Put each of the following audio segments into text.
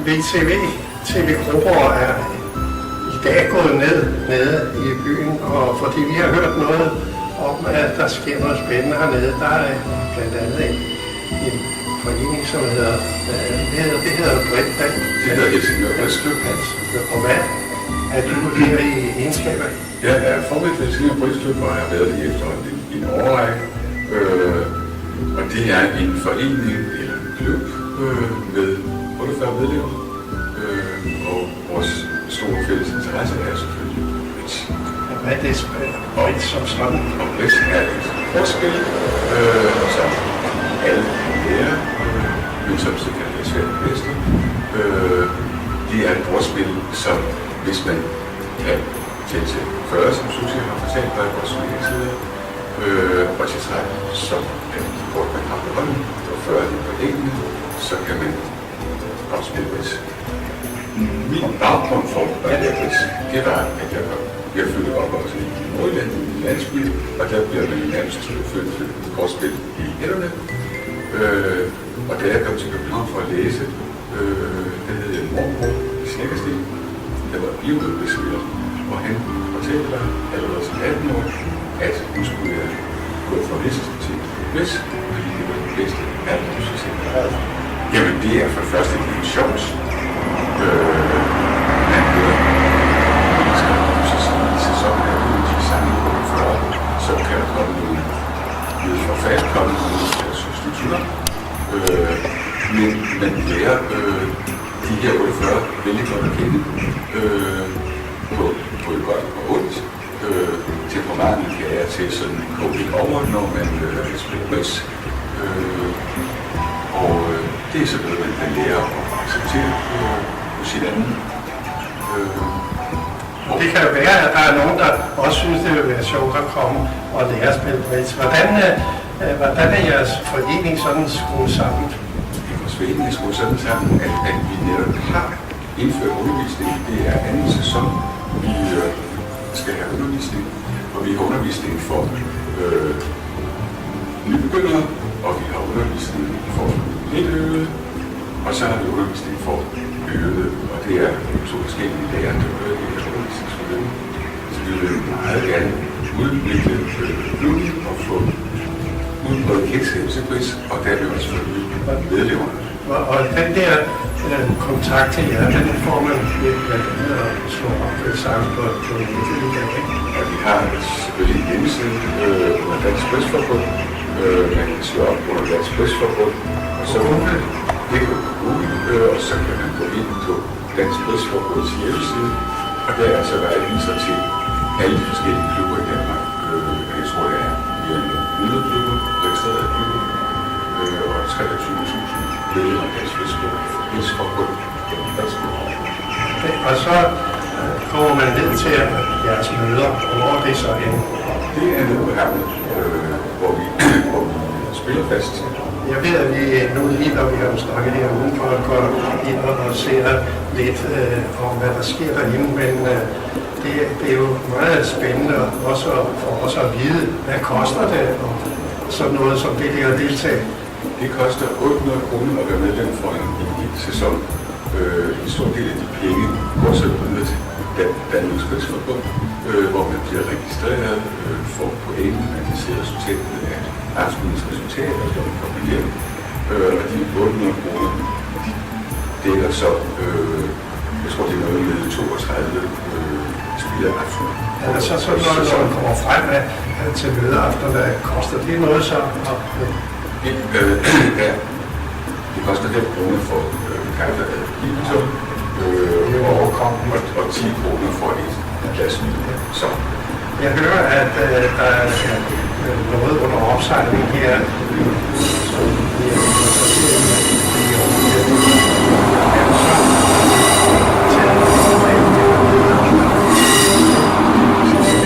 VTV-tv-grupper er i dag gået nede i byen, og fordi vi har hørt noget om, at der sker noget spændende hernede, der er blandt andet en forening, som hedder, det hedder Bredband. Det hedder Helsingør Bridgeklub. Og hvad er du her i egenskaber? Jeg er formand for Helsingør Bridgeklub, og jeg har været det efter en årrække. Og det er en forening eller en klub med 48 medlemmer. Og vores store fælles interesse er selvfølgelig bridge. Hvad er det bridge som sådan? Og bridge er et kortspil, som alle kan lære, men som så kan være svært at mestre. Det er et kortspil, som hvis man kan tælle til 40, som Susie har fortalt dig, vores turneringsledere, og til 30, som er de kort, man har på hånden, og 40 er på enkelte, så kan man også spille bridge. Min baggrund for at lære bridge, det var, at jeg flyttede op også i Nordjylland, i landsby, og der bliver man nærmest født kortspil i hænderne. Og da jeg kom til København for at læse, der hed en mormor i Snækkersten, der var bioøkonomispiller, og han fortalte mig allerede som 18 år, at nu skulle jeg gå fra Vest til Vest, fordi det var den bedste verdensmusik. Jamen det er for det første en sjovt. Man hører i sæsonen er det de samme på 40, så kan der komme nogle forfald, komme nogle substitutter. Men man lærer de her 48 vældig godt at kende på et godt og ondt. Temperamentet kan jeg til sådan en koge over, når man spiller bridge. Og det er sådan noget, man kan lære at acceptere hos hinanden. Det kan jo være, at der er nogen, der også synes, det vil være sjovt at komme og lære at spille bridge. Hvordan er jeres forening sådan skruet sammen? Vores forening er skruet sådan sammen, at vi netop har indført undervisning. Det er anden sæson, vi skal have undervisning, og vi har undervisning for nybegyndere, og vi har undervisning for lidt øvede, og så har vi undervisning for øvede, og det er to forskellige lærere, der hører i undervisningsforløb. Så vi vil meget gerne udvikle klubben og få udbredt kendskab til bridge, og der vil også få medlemmerne. Og den der kontakt til jer, den får man ved at slå op sammen på nettet. Og vi har selvfølgelig en hjemmeside under Dansk Bridgeforbund. Man kan slå op under Dansk Bridgeforbund, og så det kan på Google, og så kan man gå ind på Dansk Bridgeforbunds hjemmeside, og der er så vejviser til alle de forskellige klubber i Danmark. Jeg tror, det er 100 klubber, registrerede klubber, og 23.000 medlemmer af Dansk Bridgeforbund. Og så kommer man ned til jeres møder, og hvor er det så henne? Det er nede på Hermed, hvor vi spiller fast. Jeg ved, at vi nu lige, når vi har snakket her udenfor, går ind og ser lidt om, hvad der sker derinde, men det er jo meget spændende også for os at vide, hvad koster det, og sådan noget som det der at deltage. Det koster 800 kroner at være medlem for en sæson. En stor del af de penge går så videre til Danmarks Bridgeforbund, hvor man bliver registreret for point, man kan se resultatet af aftenens resultater, og man kommer hjem. Og de 800 kroner, de dækker så, jeg tror det er noget med 32 spilleaftener. Er der så sådan noget, som kommer frem til mødeaften, hvad koster det noget så? Ja, det koster 5 kroner for kaffe og libitum, og 10 kroner for et glas vin. Så. Jeg hører, at der er noget under opsejling her, som vi er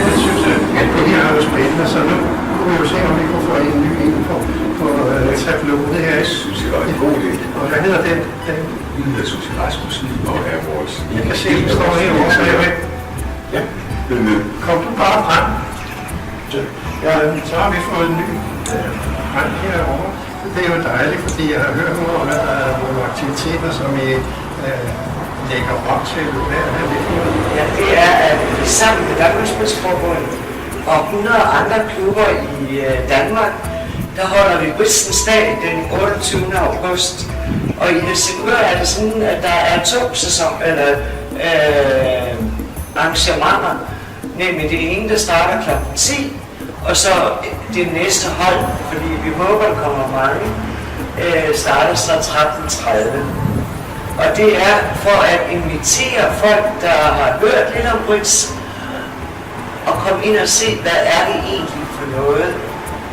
jeg synes, at det her er jo spændende, så nu kunne vi jo se, om vi kunne få en ny ind på tabloet her. Jeg synes, det var en god idé. Og hvad hedder den? Den hedder Susie Rasmussen, og er vores... Jeg kan se, den står herovre, så jeg ved. Ja, kom du bare frem. Ja, så har vi fået en ny frem herovre. Det er jo dejligt, fordi jeg har hørt noget om, at der er nogle aktiviteter, som I lægger op til? Hvad er det for noget? Ja, det er, at vi sammen med Danmarks Bridge-forbund og 100 andre klubber i Danmark, der holder vi Bridgens dag den 28. august. Og i Helsingør er det sådan, at der er 2 arrangementer, nemlig det ene, der starter kl. 10, og så det næste hold, fordi vi håber, der kommer mange, starter så 13:30. Og det er for at invitere folk, der har hørt lidt om Bridge, og komme ind og se, hvad er det egentlig for noget,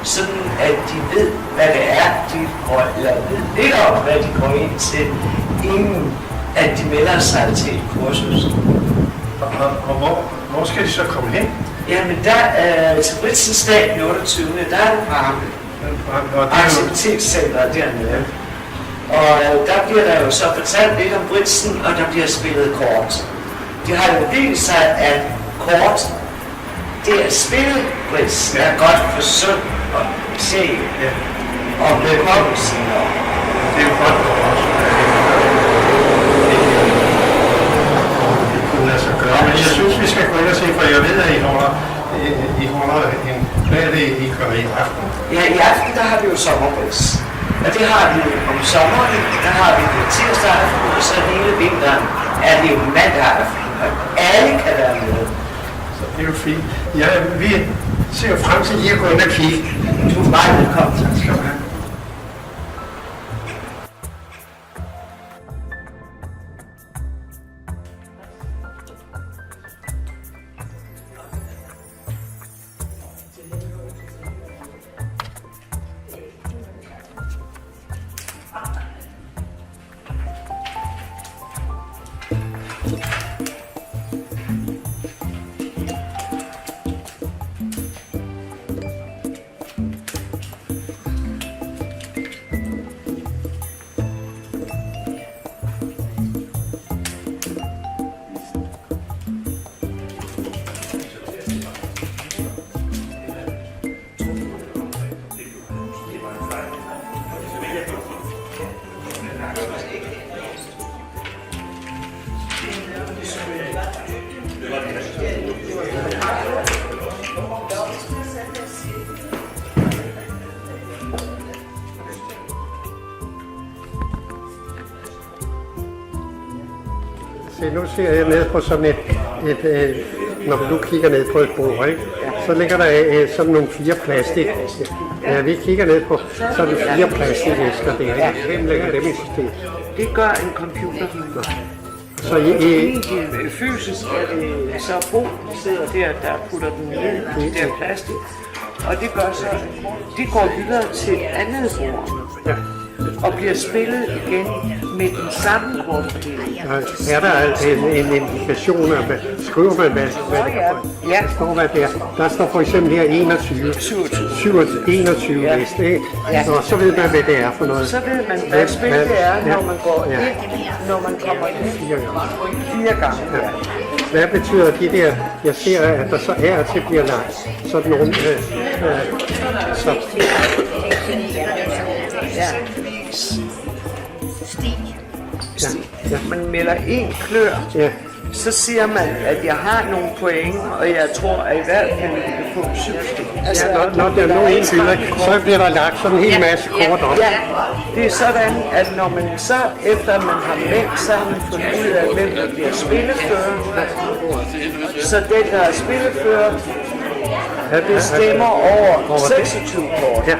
sådan at de ved, hvad det er, de går, eller ved lidt om, hvad de går ind til, inden at de melder sig til et kursus. Og hvor skal de så komme hen? Jamen der til Bridgens dag den 28. der er det på aktivitetscenteret dernede. Og der bliver der jo så fortalt lidt om Bridgen, og der bliver spillet kort. De har jo vist sig, at kort, det at spille Bridge, er godt for sund og sjæl og bekommelsen. Det er jo godt for os. Det kunne lade sig gøre. Men jeg synes, vi skal gå ind og se, for jeg ved, at I holder en... Hvad er det, I gør i aften? Ja, i aften, der har vi jo sommerbridge. Og det har vi jo om sommeren, der har vi det tirsdag aften, og så hele vinteren er det jo mandag aften, og alle kan være med. Så det er jo fint. Ja, vi ser jo frem til lige at gå ind og kigge. Du er meget velkommen. Tak skal du have. Se, nu ser jeg ned på sådan når du kigger ned på et bord, ikke? Så ligger der sådan nogle 4 plastik. Ja, vi kigger ned på sådan 4 plastikæsker der. Hvem lægger dem i systemet? Det gør en computer. Så I fysisk er det så Bo, der sidder der putter den ned i det der plastik. Og det gør så, de går videre til et andet bord. Ja. Og bliver spillet igen med den samme kortfordeling. Er der en indikation af, skriver man hvad det er? Ja. Der står hvad det er. Der står for eksempel her 21. 21 Ja. liste, ikke? Ja. Og så ved man, hvad det er for noget. Så ved man, hvad spil det er, når man går ind, når man kommer ind 4 gange. Ja. Hvad betyder de der? Jeg ser, at der så er til bliver lagt sådan nogle... så. Ja. Man melder 1 klør, Ja. så siger man, at jeg har nogle point, og jeg tror, at i hvert fald vi kan få 7 stik. Altså, når der er nogen fylder, så bliver der lagt sådan en hel masse kort op. Ja, det er sådan, at når man så, efter man har meldt, så har man fundet ud af, hvem der bliver spillefører. Så den, der er spillefører, bestemmer over 26 kort. Ja,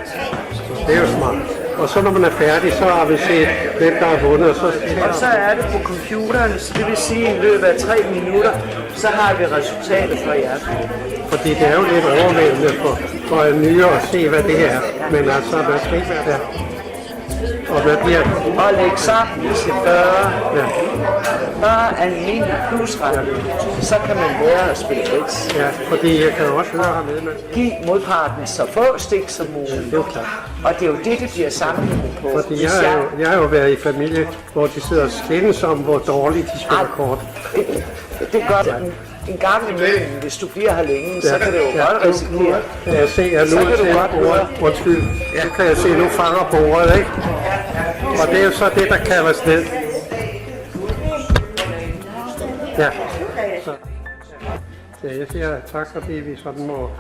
det er jo smart. Og så når man er færdig, så har vi set, hvem der har vundet. Og så er det på computeren, så det vil sige, at i løbet af 3 minutter, så har vi resultatet for jer. Fordi det er jo lidt overvældende for en nye at se, hvad det er. Men altså, der skal ikke være der. Og hvad bliver det? Og lægge sammen til 40. Ja. Bare almindelig plusret, så kan man lære at spille bridge. Ja, fordi jeg kan jo også høre hernede, men... Giv modparten så få stik som muligt. Det er jo klart. Og det er jo det bliver sammenlignet på. Fordi jeg har jo været i familie, hvor de sidder og skændes om, hvor dårligt de spiller kort. Det gør det en gang imellem, hvis du bliver her længe, så kan det jo godt risikere. Kan jeg se, at nu er bordet. Undskyld. Så kan jeg se, at nu fanger bordet, ikke? Og det er jo så det, der kaldes ned. Ja. Så. Ja, jeg siger tak, fordi vi sådan må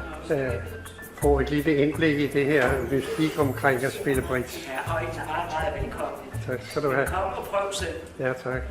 få et lille indblik i det her mystik omkring at spille bridge. Ja, og ikke meget velkommen. Tak skal du have. Kom og prøv selv. Ja, tak.